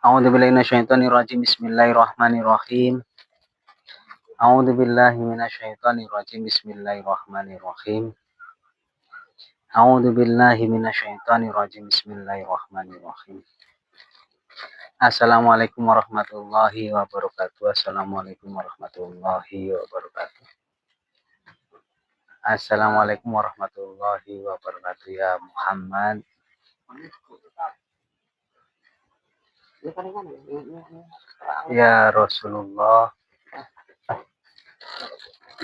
A'udzubillahi minasyaitonirrajim. Bismillahirrahmanirrahim. A'udzubillahi minasyaitonirrajim. Bismillahirrahmanirrahim. A'udzubillahi minasyaitonirrajim. Bismillahirrahmanirrahim. Assalamualaikum warahmatullahi wabarakatuh. Assalamualaikum warahmatullahi wabarakatuh. Assalamualaikum warahmatullahi wabarakatuh. Ya Muhammad. Ya Rasulullah.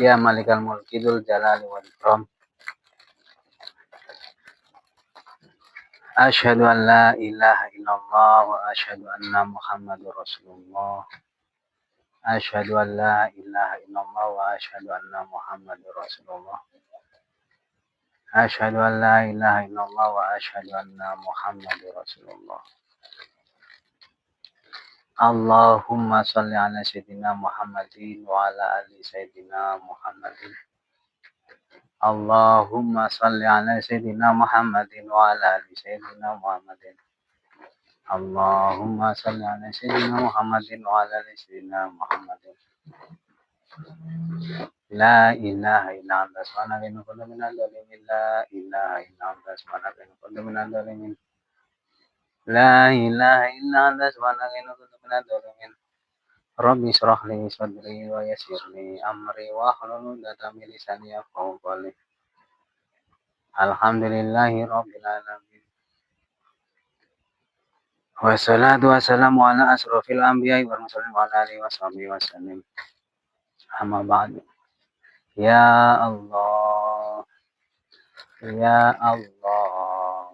Ya Malikal Mulki Dzul Jalali wal Ikram. Asyhadu an la ilaha illallah wa asyhadu anna Muhammadur Rasulullah. Asyhadu an la ilaha illallah wa asyhadu anna Muhammadur Rasulullah. Asyhadu an la ilaha illallah wa asyhadu anna Muhammadur Rasulullah. Allahumma shalli ala sayyidina Muhammadin wa ala ali sayyidina Muhammadin. Allahumma shalli ala sayyidina Muhammadin wa ala ali sayyidina Muhammadin. Allahumma shalli ala sayyidina Muhammadin wa ala ali sayyidina Muhammadin. La ilaha illa anta subhanaka inni kuntu minadz dzalimin. La ilaha illa anta subhanaka inni kuntu minadz dzalimin. La ilaha illa anta subhanaka inni kuntu minadz dzalimin. Rabbi shrah li sadri wa yassir li amri wa hlul 'uqdatam min lisani yafqahu qawli. Alhamdulillahi rabbil alamin. Wassalatu wassalamu ala asrofil anbiya'i wal mursalin wa ala alihi washabihi wasallam. Amma ba'du. Ya Allah, Ya Allah,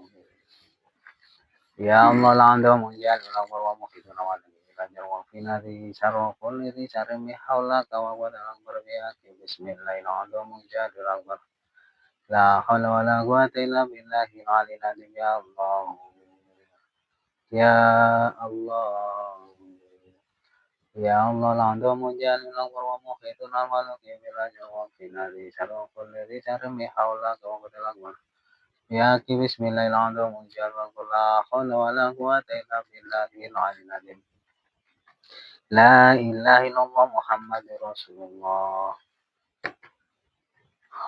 Ya Allah, la'anda munjal wa mukhiduna wa lanjar wa finari syarwa kulli syarri mihaulaka wa dalam berbiyati bismillahirrahmanirrahim munjal la hawla wa la quwwata illa billahi al-aliyyil azim. Ya Allah, Ya Allah, Ya Allah, la'anda munjal wa mukhiduna wa lanjar wa finari syarwa kulli syarri mihaulaka wa dalam ya ki bismillahirrahmanirrahim munjal la hawla wa la quwwata illa billahi al-aliyyil azim. La ilaha illallah Muhammadur Rasulullah.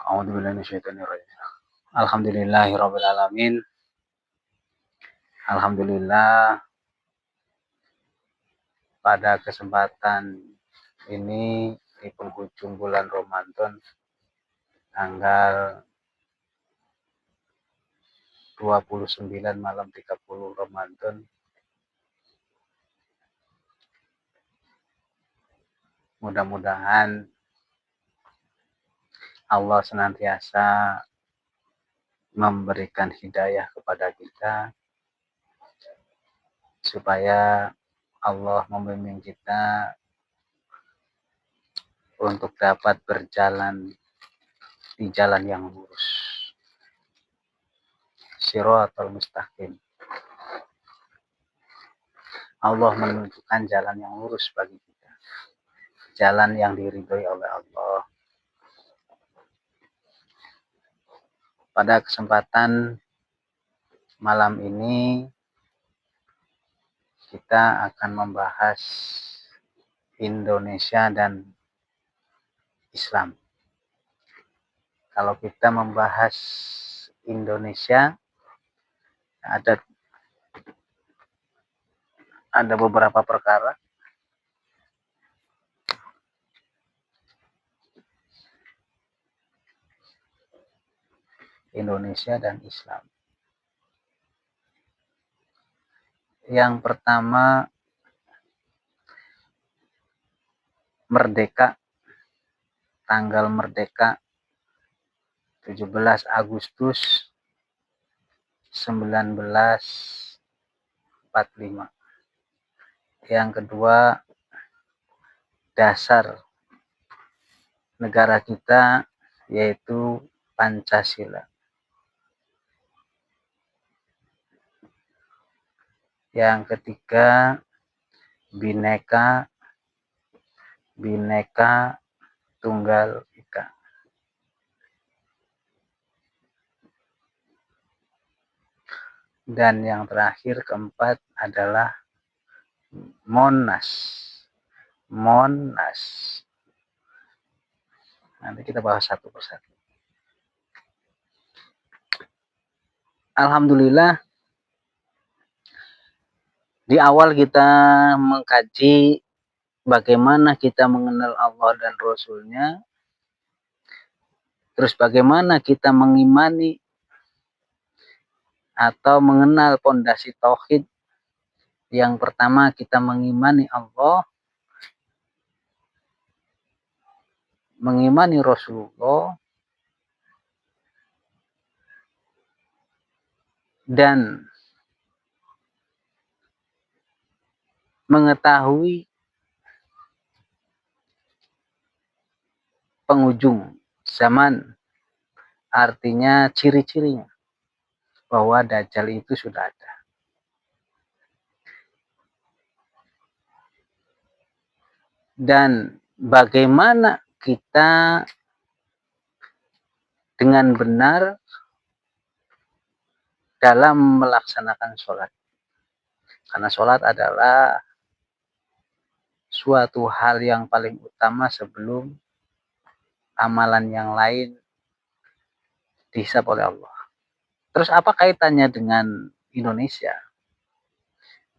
A'udzubillahi minasyaitonir rajim. Alhamdulillahirabbil alamin. Alhamdulillah, pada kesempatan ini di penghujung bulan Ramadan tanggal 29 malam 30 Ramadan, mudah-mudahan Allah senantiasa memberikan hidayah kepada kita supaya Allah membimbing kita untuk dapat berjalan di jalan yang lurus, Shiratal Mustaqim. Allah menunjukkan jalan yang lurus bagi kita, jalan yang diridhoi oleh Allah. Pada kesempatan malam ini kita akan membahas Indonesia dan Islam. Kalau kita membahas Indonesia, ada beberapa perkara. Indonesia dan Islam. Yang pertama, merdeka, tanggal merdeka 17 Agustus 1945. Yang kedua, dasar negara kita yaitu Pancasila. Yang ketiga, Bhinneka Tunggal Ika. Dan yang terakhir, keempat, adalah Monas. Monas. Nanti kita bahas satu persatu. Alhamdulillah, di awal kita mengkaji bagaimana kita mengenal Allah dan Rasul-Nya, terus bagaimana kita mengimani atau mengenal pondasi tauhid. Yang pertama, kita mengimani Allah, mengimani Rasulullah, dan mengetahui penghujung zaman, artinya ciri-cirinya bahwa Dajjal itu sudah ada. Dan bagaimana kita dengan benar dalam melaksanakan sholat. Karena sholat adalah suatu hal yang paling utama sebelum amalan yang lain dihisab oleh Allah. Terus apa kaitannya dengan Indonesia?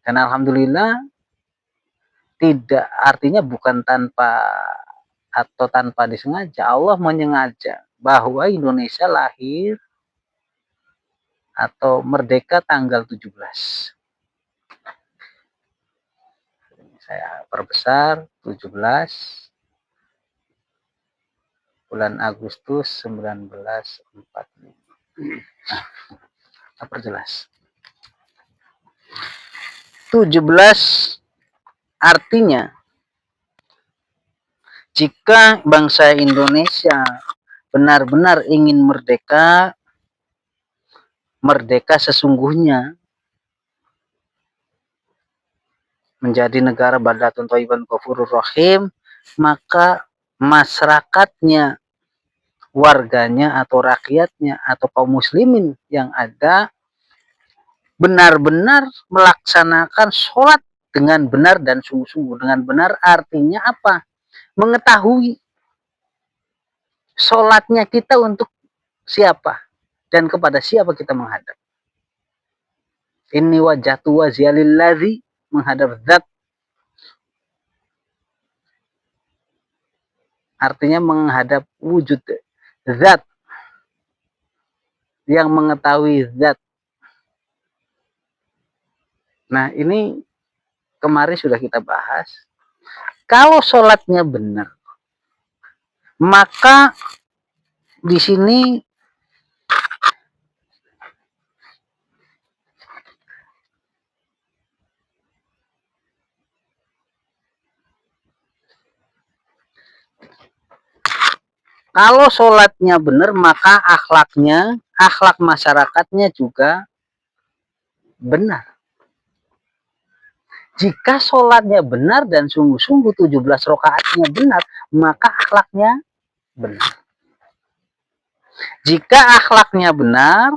Dan alhamdulillah, tidak, artinya bukan tanpa atau tanpa disengaja. Allah menyengaja bahwa Indonesia lahir atau merdeka tanggal 17. Saya perbesar, 17 bulan Agustus 1945. Nah, kita perjelas. 17 artinya jika bangsa Indonesia benar-benar ingin merdeka, merdeka sesungguhnya, menjadi negara baldatun thayyiban ghafurur rahim, maka masyarakatnya, warganya atau rakyatnya atau kaum muslimin yang ada benar-benar melaksanakan sholat dengan benar dan sungguh-sungguh. Dengan benar artinya apa? Mengetahui sholatnya kita untuk siapa dan kepada siapa kita menghadap. Inni wajjahtu wajhiya lillazi, menghadap zat, artinya menghadap wujud zat yang mengetahui zat. Nah, ini kemarin sudah kita bahas. Kalau sholatnya benar, maka di sini kalau sholatnya benar, maka akhlaknya, akhlak masyarakatnya juga benar. Jika sholatnya benar dan sungguh-sungguh 17 rakaatnya benar, maka akhlaknya benar. Jika akhlaknya benar,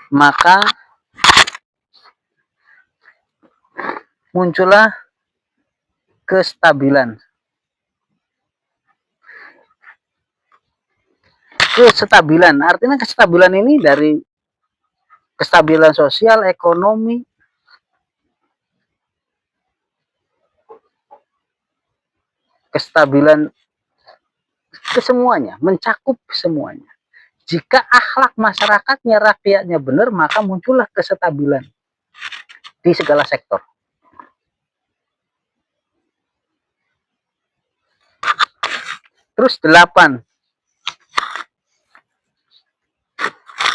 maka muncullah kestabilan. Kestabilan, artinya kestabilan ini dari kestabilan sosial, ekonomi, kestabilan kesemuanya, mencakup semuanya. Jika akhlak masyarakatnya, rakyatnya benar, maka muncullah kestabilan di segala sektor. Terus 8.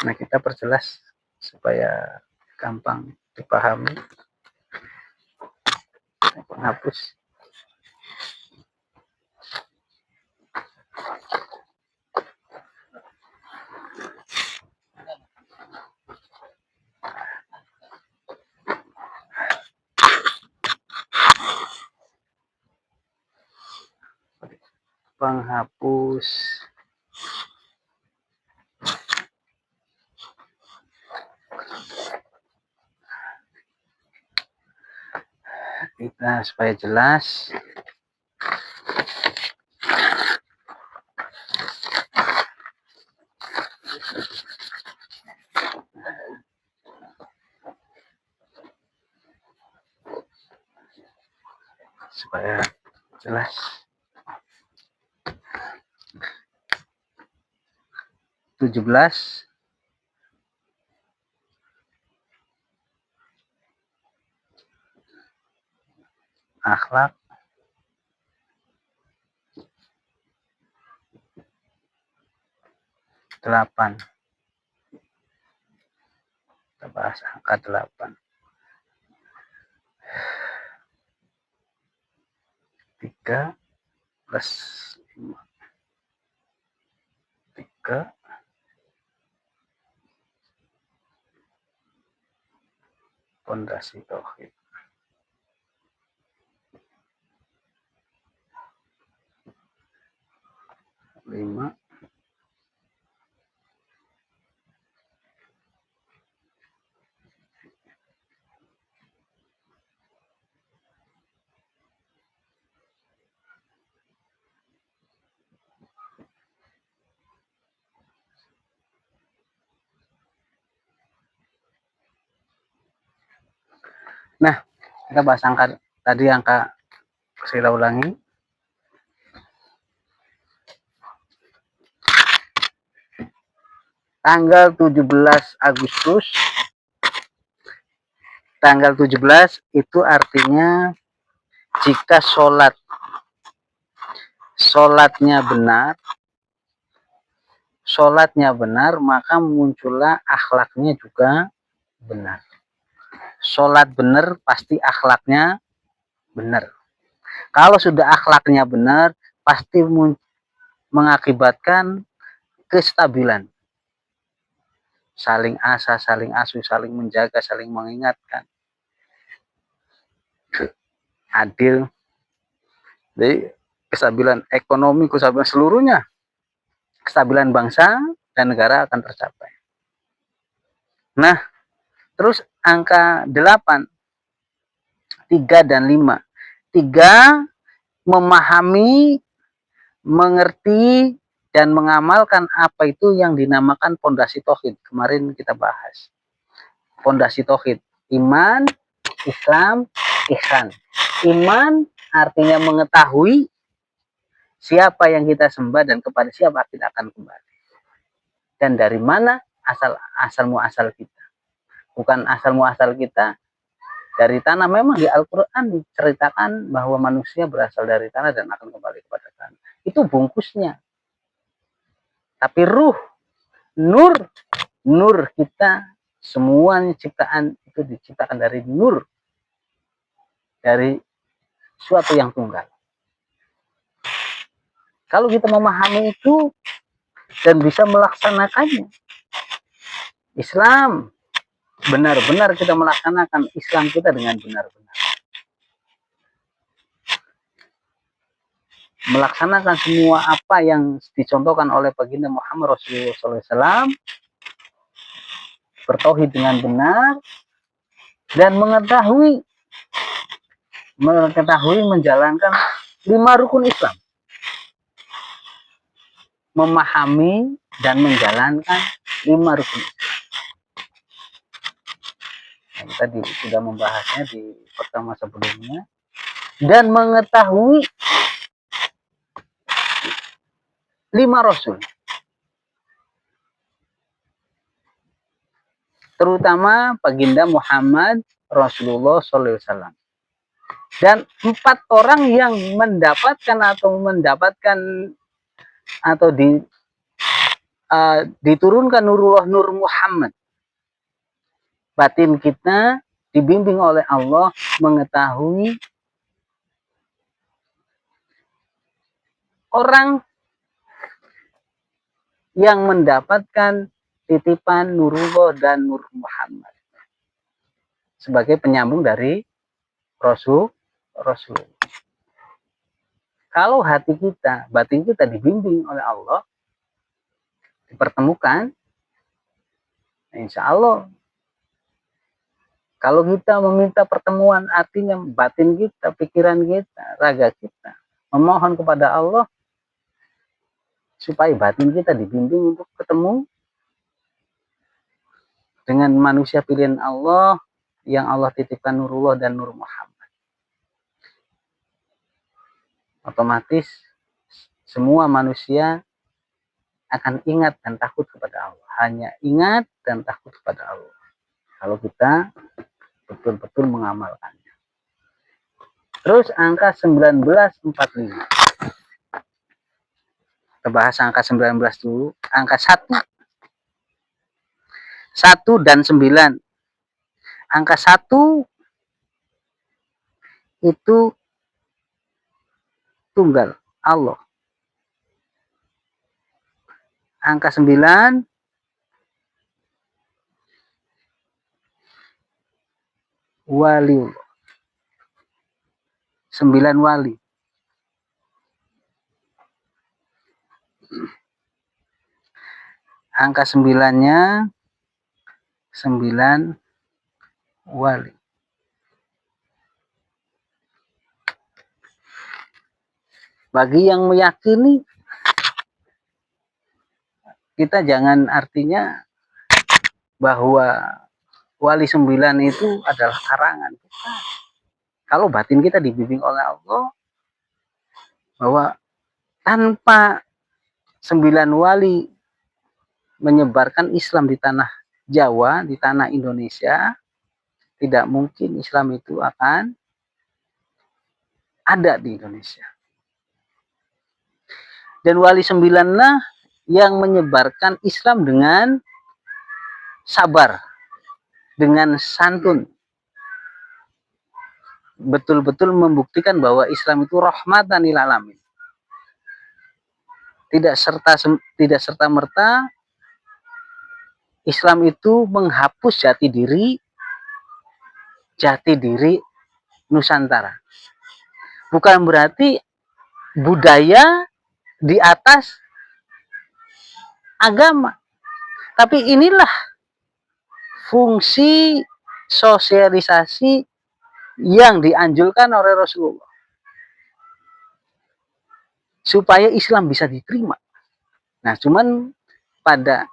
Nah, kita perjelas supaya gampang dipahami. Penghapus. Penghapus. kita supaya jelas. Supaya jelas. 17 akhlak 8. Kita bahas angka 8. 3 plus 5. 3 pondasi tauhid. 5 Nah, kita bahas angka tadi, angka saya ulangi. Tanggal 17 Agustus, tanggal 17 itu artinya jika sholatnya benar, maka muncullah akhlaknya juga benar. Sholat benar pasti akhlaknya benar. Kalau sudah akhlaknya benar, pasti mengakibatkan kestabilan. Saling asa, saling asuh, saling menjaga, saling mengingatkan. Adil. Jadi kestabilan ekonomi, kestabilan seluruhnya, kestabilan bangsa dan negara akan tercapai. Nah, terus angka 8, 3 dan 5. 3 memahami, mengerti, dan mengamalkan apa itu yang dinamakan pondasi tauhid. Kemarin kita bahas. Pondasi tauhid, iman, Islam, ihsan. Iman artinya mengetahui siapa yang kita sembah dan kepada siapa kita akan kembali. Dan dari mana asal muasal kita. Bukan asal muasal kita dari tanah. Memang di Al-Quran diceritakan bahwa manusia berasal dari tanah dan akan kembali kepada tanah. Itu bungkusnya. Tapi ruh, nur kita, semua ciptaan itu diciptakan dari nur. Dari suatu yang tunggal. Kalau kita memahami itu dan bisa melaksanakannya, Islam, benar-benar kita melaksanakan Islam kita dengan benar-benar. Melaksanakan semua apa yang dicontohkan oleh baginda Muhammad Rasulullah SAW, bertauhid dengan benar, dan mengetahui menjalankan 5 rukun Islam. Memahami dan menjalankan 5 rukun Islam. Nah, tadi sudah membahasnya di pertemuan sebelumnya. Dan mengetahui 5 Rasul. Terutama baginda Muhammad Rasulullah SAW. Dan 4 orang yang mendapatkan atau diturunkan nurullah, nur Muhammad. Batin kita dibimbing oleh Allah mengetahui orang yang mendapatkan titipan nurullah dan nur Muhammad sebagai penyambung dari Rasul. Kalau hati kita, batin kita dibimbing oleh Allah, dipertemukan, insya Allah Kalau kita meminta pertemuan, artinya batin kita, pikiran kita, raga kita memohon kepada Allah supaya batin kita dibimbing untuk ketemu dengan manusia pilihan Allah yang Allah titipkan Nurullah dan Nur Muhammad. Otomatis semua manusia akan ingat dan takut kepada Allah. Hanya ingat dan takut kepada Allah. Kalau kita betul-betul mengamalkannya. Terus angka 1945. Kita bahas angka 19 dulu. Angka 1. 1 dan 9. Angka 1 itu tunggal, Allah. Angka 9 waliullah. 9 wali. Angka 9-nya 9 wali. Bagi yang meyakini, kita jangan artinya bahwa wali 9 itu adalah karangan. Kalau batin kita dibimbing oleh Allah, bahwa tanpa 9 wali menyebarkan Islam di tanah Jawa, di tanah Indonesia, tidak mungkin Islam itu akan ada di Indonesia. Dan wali 9 lah yang menyebarkan Islam dengan sabar, dengan santun. Betul-betul membuktikan bahwa Islam itu rahmatan lil alamin. Tidak serta merta Islam itu menghapus jati diri Nusantara. Bukan berarti budaya di atas agama. Tapi inilah fungsi sosialisasi yang dianjurkan oleh Rasulullah. Supaya Islam bisa diterima. Nah, cuman pada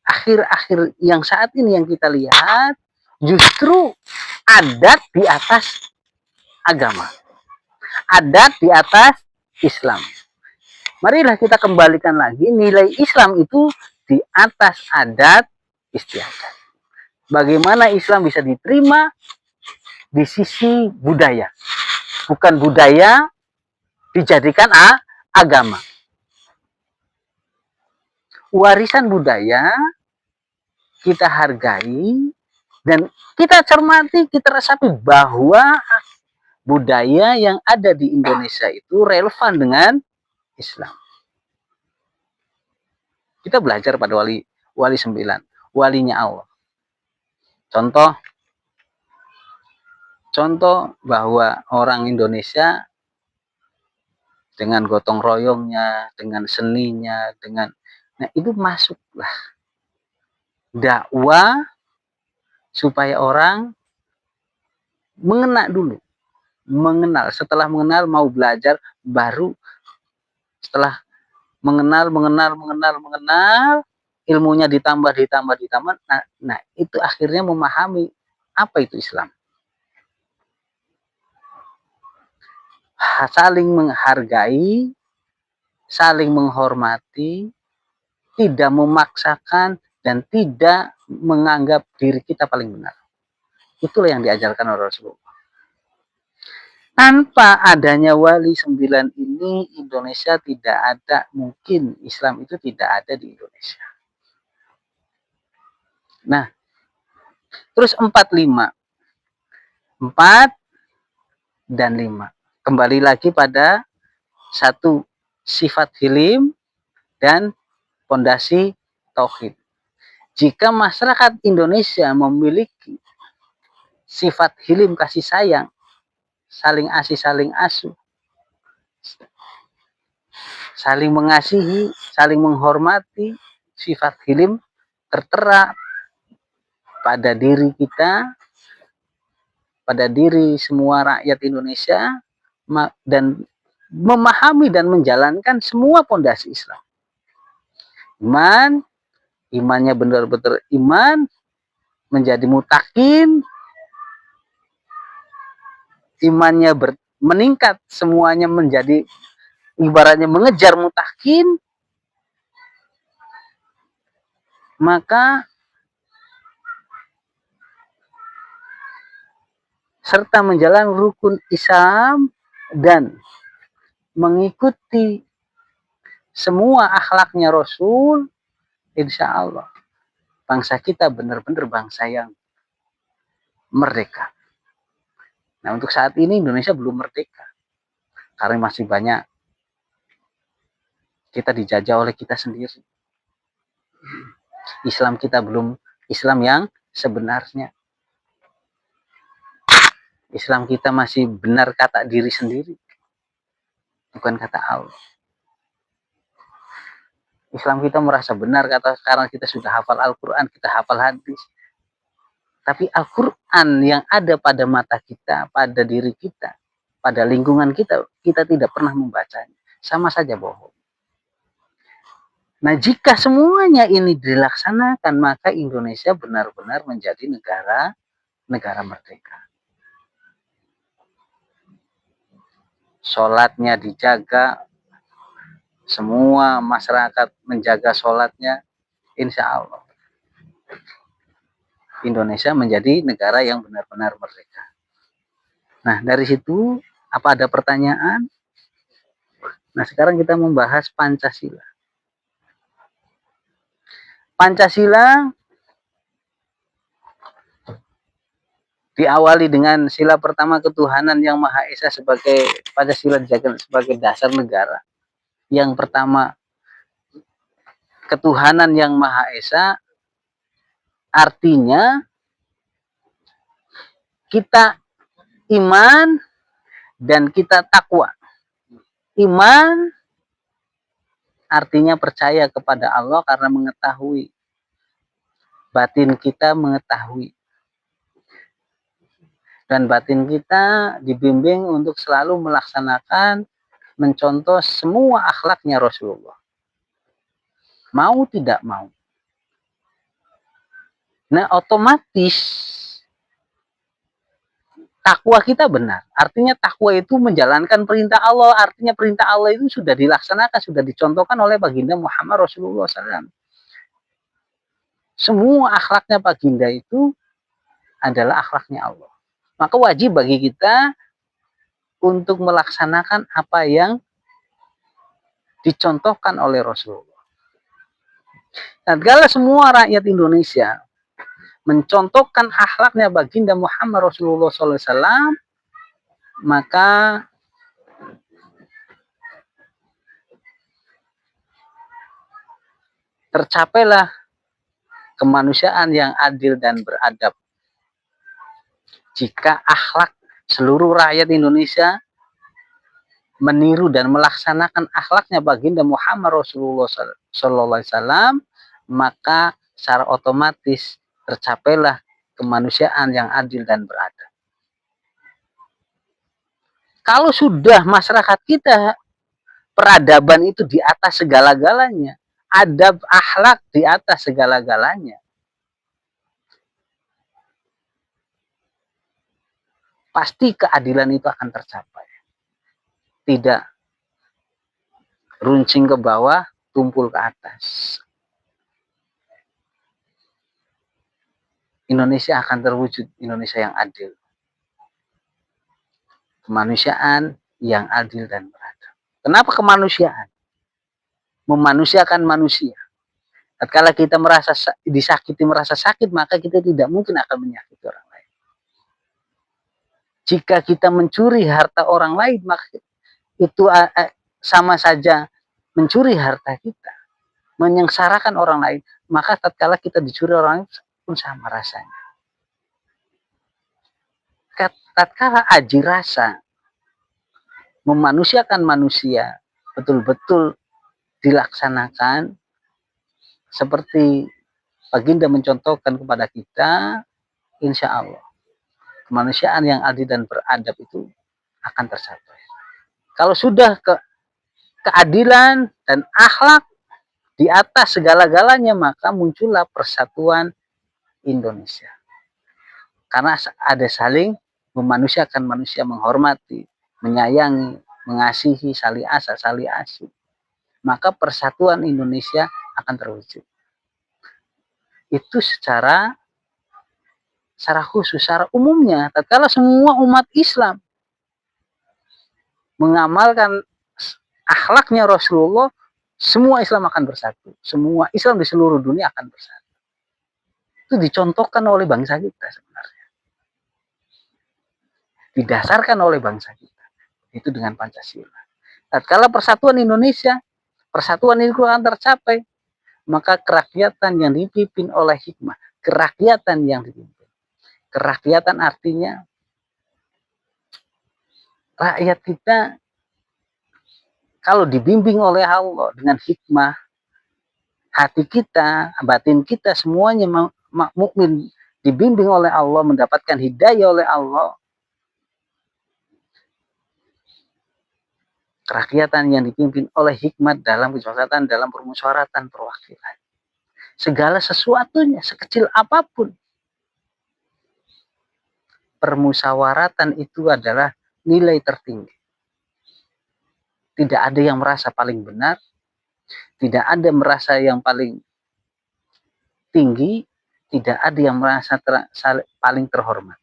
akhir-akhir yang saat ini yang kita lihat, justru adat di atas agama. Adat di atas Islam. Marilah kita kembalikan lagi nilai Islam itu di atas adat istiadat. Bagaimana Islam bisa diterima di sisi budaya. Bukan budaya dijadikan agama. Warisan budaya kita hargai dan kita cermati, kita resapi bahwa budaya yang ada di Indonesia itu relevan dengan Islam. Kita belajar pada wali 9, walinya Allah. Contoh bahwa orang Indonesia dengan gotong royongnya, dengan seninya, nah itu masuklah dakwah supaya orang mengenal, setelah mengenal mau belajar, baru setelah mengenal, ilmunya ditambah. Nah, itu akhirnya memahami apa itu Islam. Saling menghargai, saling menghormati, tidak memaksakan, dan tidak menganggap diri kita paling benar. Itulah yang diajarkan oleh Rasulullah. Tanpa adanya wali 9 ini, Indonesia tidak ada, mungkin Islam itu tidak ada di Indonesia. Nah, terus 4 dan 5. Kembali lagi pada 1, sifat hilim dan fondasi tauhid. Jika masyarakat Indonesia memiliki sifat hilim, kasih sayang, saling asih, saling asuh, saling mengasihi, saling menghormati, sifat hilim tertera pada diri kita, pada diri semua rakyat Indonesia dan memahami dan menjalankan semua pondasi Islam. Imannya benar-benar iman, menjadi mutakin, imannya meningkat, semuanya menjadi ibaratnya mengejar mutakin, maka serta menjalankan rukun Islam dan mengikuti semua akhlaknya Rasul, insya Allah bangsa kita benar-benar bangsa yang merdeka. Nah, untuk saat ini Indonesia belum merdeka karena masih banyak kita dijajah oleh kita sendiri. Islam kita belum Islam yang sebenarnya. Islam kita masih benar kata diri sendiri, bukan kata Allah. Islam kita merasa benar kata karena kita sudah hafal Al-Quran, kita hafal hadis. Tapi Al-Quran yang ada pada mata kita, pada diri kita, pada lingkungan kita, kita tidak pernah membacanya. Sama saja bohong. Nah, jika semuanya ini dilaksanakan, maka Indonesia benar-benar menjadi negara merdeka. Sholatnya dijaga, semua masyarakat menjaga sholatnya, insya Allah Indonesia menjadi negara yang benar-benar merdeka. Nah, dari situ apa ada pertanyaan? Nah, sekarang kita membahas Pancasila. Pancasila diawali dengan sila pertama ketuhanan yang Maha Esa sebagai Pancasila dijadikan sebagai dasar negara. Yang pertama, ketuhanan yang Maha Esa artinya kita iman dan kita takwa. Iman artinya percaya kepada Allah karena mengetahui. Batin kita mengetahui. Dan batin kita dibimbing untuk selalu melaksanakan, mencontoh semua akhlaknya Rasulullah. Mau tidak mau. Nah, otomatis takwa kita benar. Artinya takwa itu menjalankan perintah Allah. Artinya perintah Allah itu sudah dilaksanakan, sudah dicontohkan oleh baginda Muhammad Rasulullah SAW. Semua akhlaknya baginda itu adalah akhlaknya Allah. Maka wajib bagi kita untuk melaksanakan apa yang dicontohkan oleh Rasulullah. Dan kalau semua rakyat Indonesia mencontohkan akhlaknya baginda Muhammad Rasulullah SAW, maka tercapailah kemanusiaan yang adil dan beradab. Jika akhlak seluruh rakyat Indonesia meniru dan melaksanakan akhlaknya baginda Muhammad Rasulullah SAW, maka secara otomatis tercapailah kemanusiaan yang adil dan beradab. Kalau sudah masyarakat kita peradaban itu di atas segala-galanya, adab akhlak di atas segala-galanya, pasti keadilan itu akan tercapai. Tidak runcing ke bawah, tumpul ke atas. Indonesia akan terwujud Indonesia yang adil. Kemanusiaan yang adil dan beradab. Kenapa kemanusiaan? Memanusiakan manusia. Tatkala kita merasa disakiti, merasa sakit, maka kita tidak mungkin akan menyakiti orang lain. Jika kita mencuri harta orang lain, maka itu sama saja mencuri harta kita, menyengsarakan orang lain. Maka tatkala kita dicuri orang lain pun sama rasanya. Tatkala aji rasa memanusiakan manusia betul-betul dilaksanakan seperti baginda mencontohkan kepada kita, insya Allah kemanusiaan yang adil dan beradab itu akan tercapai. Kalau sudah keadilan dan akhlak di atas segala-galanya, maka muncullah persatuan Indonesia. Karena ada saling memanusiakan manusia, menghormati, menyayangi, mengasihi, saling asa, saling asih. Maka persatuan Indonesia akan terwujud. Itu secara khusus, secara umumnya. Tatkala semua umat Islam mengamalkan akhlaknya Rasulullah, semua Islam akan bersatu. Semua Islam di seluruh dunia akan bersatu. Itu dicontohkan oleh bangsa kita sebenarnya. Didasarkan oleh bangsa kita. Itu dengan Pancasila. Tatkala persatuan Indonesia, persatuan itu akan tercapai, maka kerakyatan yang dipimpin oleh hikmah, kerakyatan yang dipimpin. Kerakyatan artinya rakyat kita kalau dibimbing oleh Allah dengan hikmah, hati kita, batin kita semuanya mukmin, dibimbing oleh Allah, mendapatkan hidayah oleh Allah. Kerakyatan yang dipimpin oleh hikmat dalam kesepakatan, dalam permusyawaratan perwakilan. Segala sesuatunya, sekecil apapun, permusyawaratan itu adalah nilai tertinggi. Tidak ada yang merasa paling benar, tidak ada merasa yang paling tinggi, tidak ada yang merasa paling terhormat.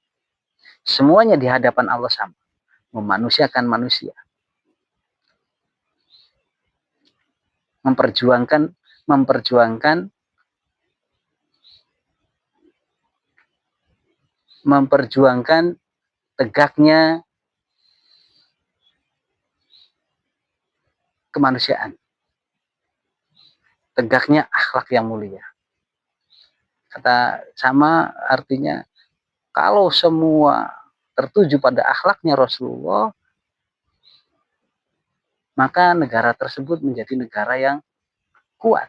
Semuanya di hadapan Allah sama, memanusiakan manusia, memperjuangkan tegaknya kemanusiaan, tegaknya akhlak yang mulia. Kata sama artinya, kalau semua tertuju pada akhlaknya Rasulullah, maka negara tersebut menjadi negara yang kuat.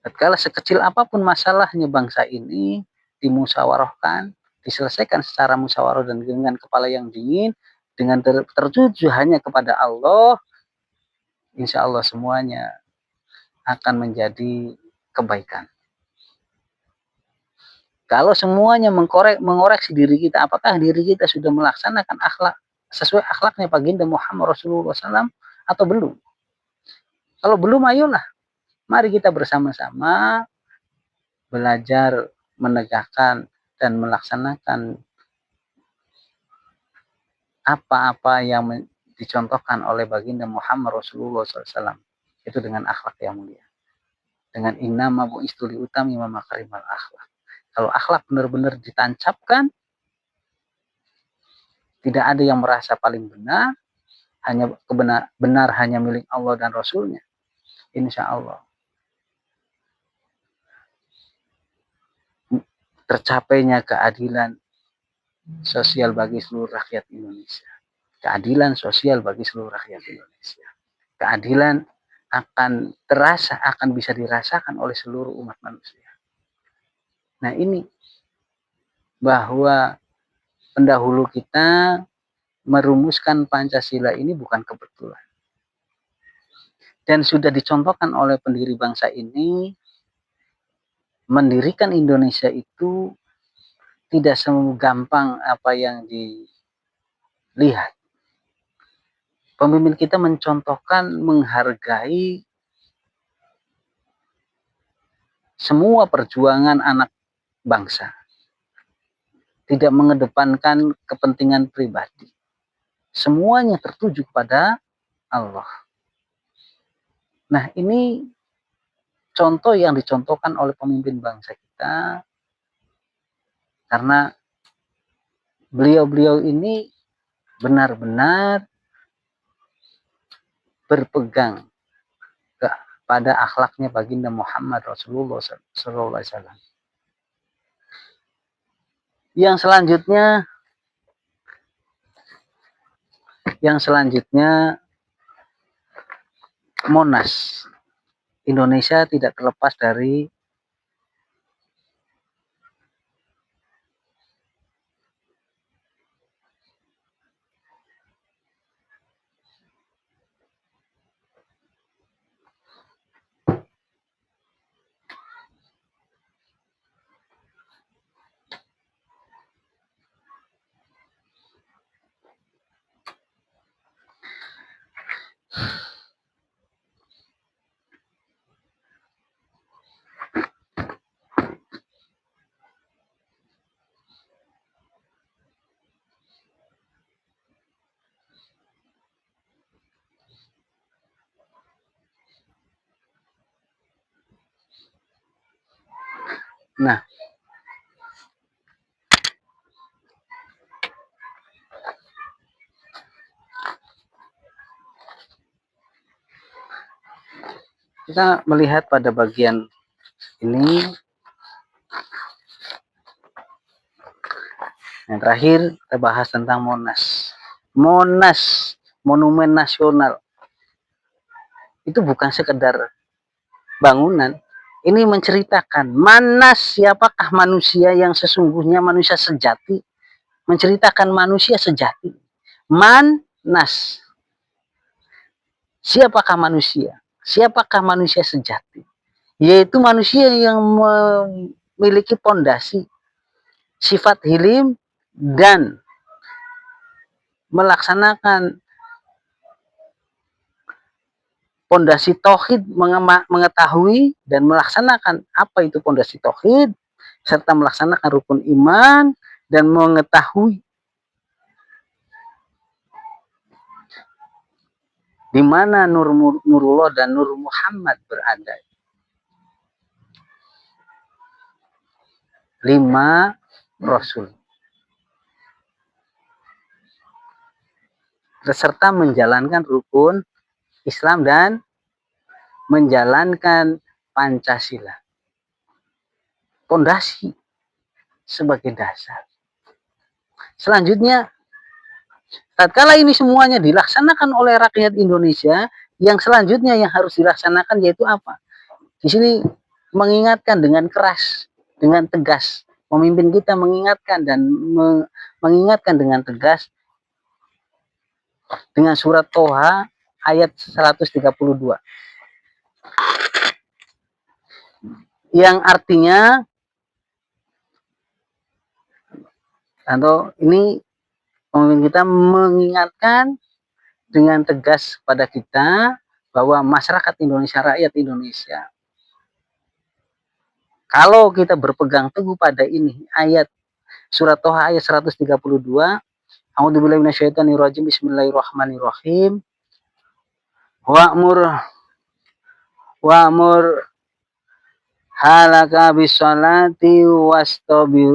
Tatkala sekecil apapun masalahnya bangsa ini dimusyawarahkan, diselesaikan secara musyawarah dan dengan kepala yang dingin, dengan tertuju hanya kepada Allah, insya Allah semuanya akan menjadi kebaikan. Kalau semuanya mengoreksi diri kita, apakah diri kita sudah melaksanakan akhlak sesuai akhlaknya baginda Muhammad Rasulullah SAW atau belum? Kalau belum, ayolah, mari kita bersama-sama belajar menegakkan dan melaksanakan apa-apa yang dicontohkan oleh baginda Muhammad Rasulullah SAW. Itu dengan akhlak yang mulia. Dengan innama bu'istu liutami makarimal akhlak. Kalau akhlak benar-benar ditancapkan, tidak ada yang merasa paling benar, hanya benar hanya milik Allah dan Rasulnya. Insya Allah tercapainya keadilan sosial bagi seluruh rakyat Indonesia. Keadilan sosial bagi seluruh rakyat Indonesia. Keadilan akan terasa, akan bisa dirasakan oleh seluruh umat manusia. Nah ini, bahwa pendahulu kita merumuskan Pancasila ini bukan kebetulan. Dan sudah dicontohkan oleh pendiri bangsa ini, mendirikan Indonesia itu tidak segampang apa yang dilihat. Pemimpin kita mencontohkan, menghargai semua perjuangan anak bangsa. Tidak mengedepankan kepentingan pribadi. Semuanya tertuju kepada Allah. Nah ini contoh yang dicontohkan oleh pemimpin bangsa kita, karena beliau-beliau ini benar-benar berpegang pada akhlaknya baginda Muhammad Rasulullah SAW. Yang selanjutnya Monas. Indonesia tidak terlepas dari Nah, kita melihat pada bagian ini. Yang terakhir kita bahas tentang Monas. Monas, monumen nasional. Itu bukan sekedar bangunan. Ini menceritakan mana siapakah manusia yang sesungguhnya, manusia sejati. Menceritakan manusia sejati. Manas. Siapakah manusia? Siapakah manusia sejati? Yaitu manusia yang memiliki pondasi sifat hilim dan melaksanakan pondasi tauhid, mengetahui dan melaksanakan apa itu pondasi tauhid, serta melaksanakan rukun iman dan mengetahui di mana Nurullah dan Nur Muhammad berada. 5 Rasul. Serta menjalankan rukun Islam dan menjalankan Pancasila. Pondasi sebagai dasar. Selanjutnya, tatkala ini semuanya dilaksanakan oleh rakyat Indonesia, yang selanjutnya yang harus dilaksanakan yaitu apa? Di sini mengingatkan dengan keras, dengan tegas. Pemimpin kita mengingatkan dan mengingatkan dengan tegas dengan surat Toha ayat 132. Yang artinya, atau ini pemimpin kita mengingatkan dengan tegas pada kita bahwa masyarakat Indonesia, rakyat Indonesia, kalau kita berpegang teguh pada ini, ayat surat Toha ayat 132, A'udzubillahi minasyaitonirrajim, bismillahirrahmanirrahim. Wa'mur halaka bisolati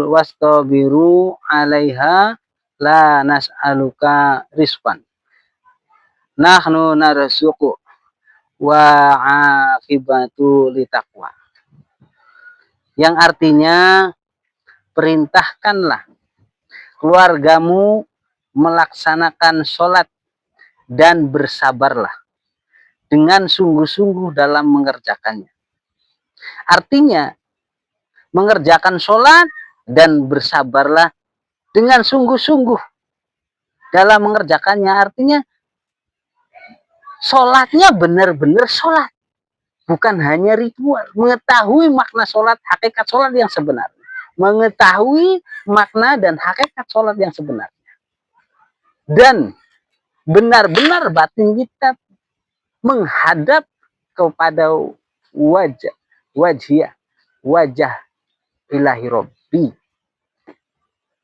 wastabiru alaiha la nas'aluka rizqan nahnu narzuqu wa aqibatu litaqwa. Yang artinya, perintahkanlah keluargamu melaksanakan sholat dan bersabarlah dengan sungguh-sungguh dalam mengerjakannya. Artinya, mengerjakan sholat dan bersabarlah dengan sungguh-sungguh dalam mengerjakannya. Artinya, sholatnya benar-benar sholat, bukan hanya ritual. Mengetahui makna sholat, hakikat sholat yang sebenarnya. Mengetahui makna dan hakikat sholat yang sebenarnya. Dan benar-benar batin kita menghadap kepada wajah ilahi Rabbi.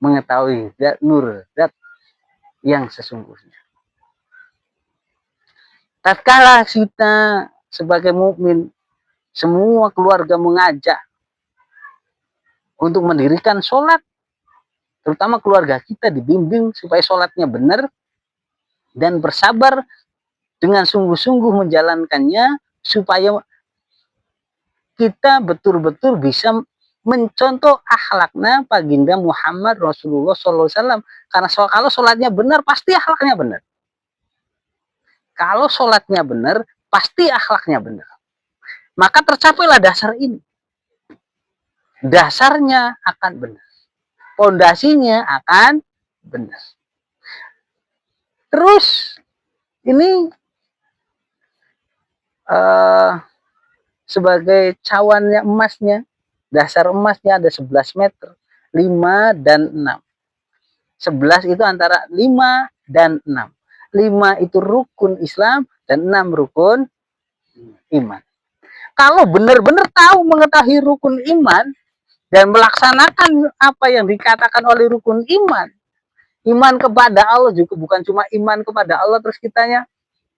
Mengetahui zat nur, zat yang sesungguhnya. Tatkala kita sebagai mukmin, semua keluarga mengajak untuk mendirikan sholat, terutama keluarga kita dibimbing supaya sholatnya benar dan bersabar dengan sungguh-sungguh menjalankannya, supaya kita betul-betul bisa mencontoh akhlaknya baginda Muhammad Rasulullah SAW. Karena kalau sholatnya benar, pasti akhlaknya benar. Kalau sholatnya benar, pasti akhlaknya benar. Maka tercapailah dasar ini. Dasarnya akan benar. Pondasinya akan benar. Terus, ini sebagai cawannya emasnya, dasar emasnya ada 11 meter, 5 dan 6. 11 itu antara 5 dan 6. 5 itu rukun Islam dan 6 rukun iman. Kalau benar-benar tahu mengetahui rukun iman dan melaksanakan apa yang dikatakan oleh rukun iman, iman kepada Allah juga bukan cuma iman kepada Allah terus kitanya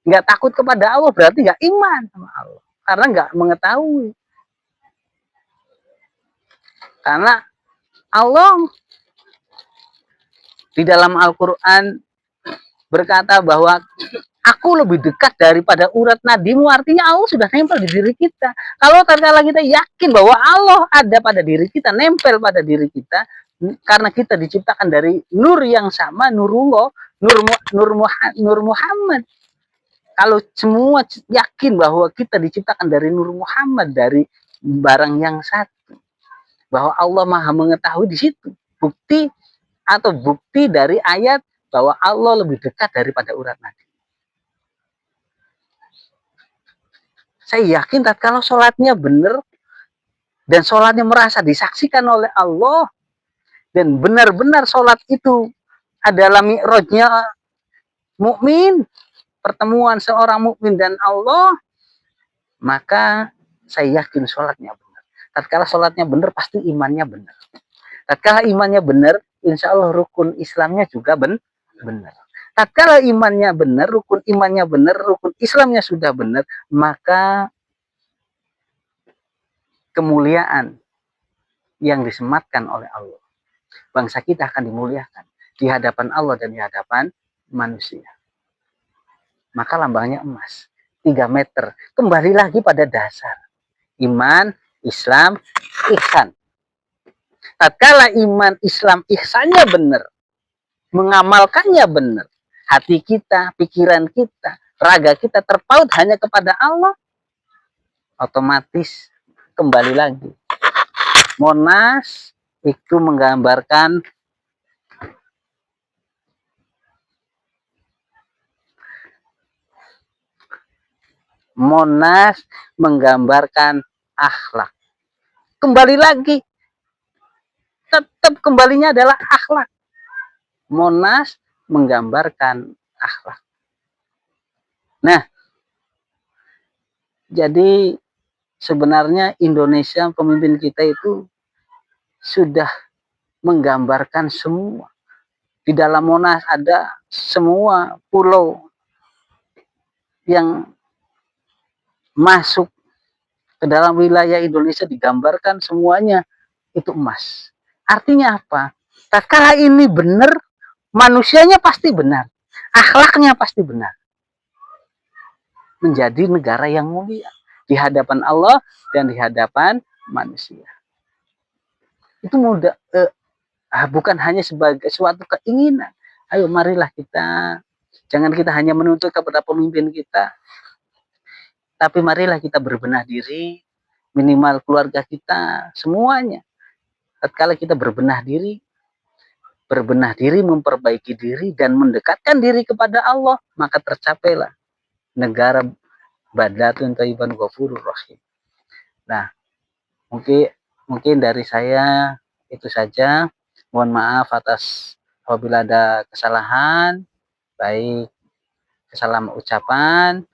nggak takut kepada Allah, berarti nggak iman sama Allah karena nggak mengetahui. Karena Allah di dalam Al-Quran berkata bahwa aku lebih dekat daripada urat nadimu, artinya Allah sudah nempel di diri kita. Kalau tatkala kita yakin bahwa Allah ada pada diri kita, nempel pada diri kita, karena kita diciptakan dari nur yang sama, nurullah, nur Muhammad. Kalau semua yakin bahwa kita diciptakan dari nur Muhammad, dari barang yang satu, bahwa Allah Maha mengetahui, di situ bukti dari ayat bahwa Allah lebih dekat daripada urat nadi. Saya yakin tatkala sholatnya benar dan sholatnya merasa disaksikan oleh Allah dan benar-benar sholat itu adalah mi'rajnya mukmin, pertemuan seorang mukmin dan Allah, maka saya yakin sholatnya benar. Tatkala sholatnya benar, pasti imannya benar. Tatkala imannya benar, insya Allah rukun Islamnya juga benar. Tatkala imannya benar, rukun imannya benar, rukun Islamnya sudah benar, maka kemuliaan yang disematkan oleh Allah, bangsa kita akan dimuliakan di hadapan Allah dan di hadapan manusia. Maka lambangnya emas, 3 meter. Kembali lagi pada dasar iman, Islam, ihsan. Tatkala iman, Islam, ihsannya benar, mengamalkannya benar, hati kita, pikiran kita, raga kita terpaut hanya kepada Allah, otomatis kembali lagi. Monas itu menggambarkan akhlak. Kembali lagi, tetap kembalinya adalah akhlak. Monas menggambarkan akhlak. Nah, jadi sebenarnya Indonesia, pemimpin kita itu sudah menggambarkan semua. Di dalam Monas ada semua pulau yang masuk ke dalam wilayah Indonesia, digambarkan semuanya itu emas. Artinya apa? Tatkala ini benar, manusianya pasti benar, akhlaknya pasti benar. Menjadi negara yang mulia di hadapan Allah dan di hadapan manusia. Itu mudah, bukan hanya sebagai suatu keinginan. Ayo marilah kita, jangan kita hanya menuntut kepada pemimpin kita, tapi marilah kita berbenah diri, minimal keluarga kita, semuanya. Tatkala kita berbenah diri, memperbaiki diri dan mendekatkan diri kepada Allah, maka tercapailah negara badatun thayyiban ghafurur rahim. Nah, mungkin dari saya itu saja. Mohon maaf atas apabila ada kesalahan, baik kesalahan ucapan,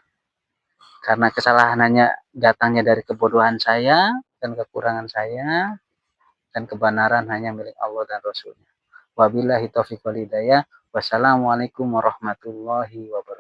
karena kesalahan hanya datangnya dari kebodohan saya dan kekurangan saya, dan kebenaran hanya milik Allah dan Rasulnya. Wabillahi taufiq wal hidayah. Wassalamualaikum warahmatullahi wabarakatuh.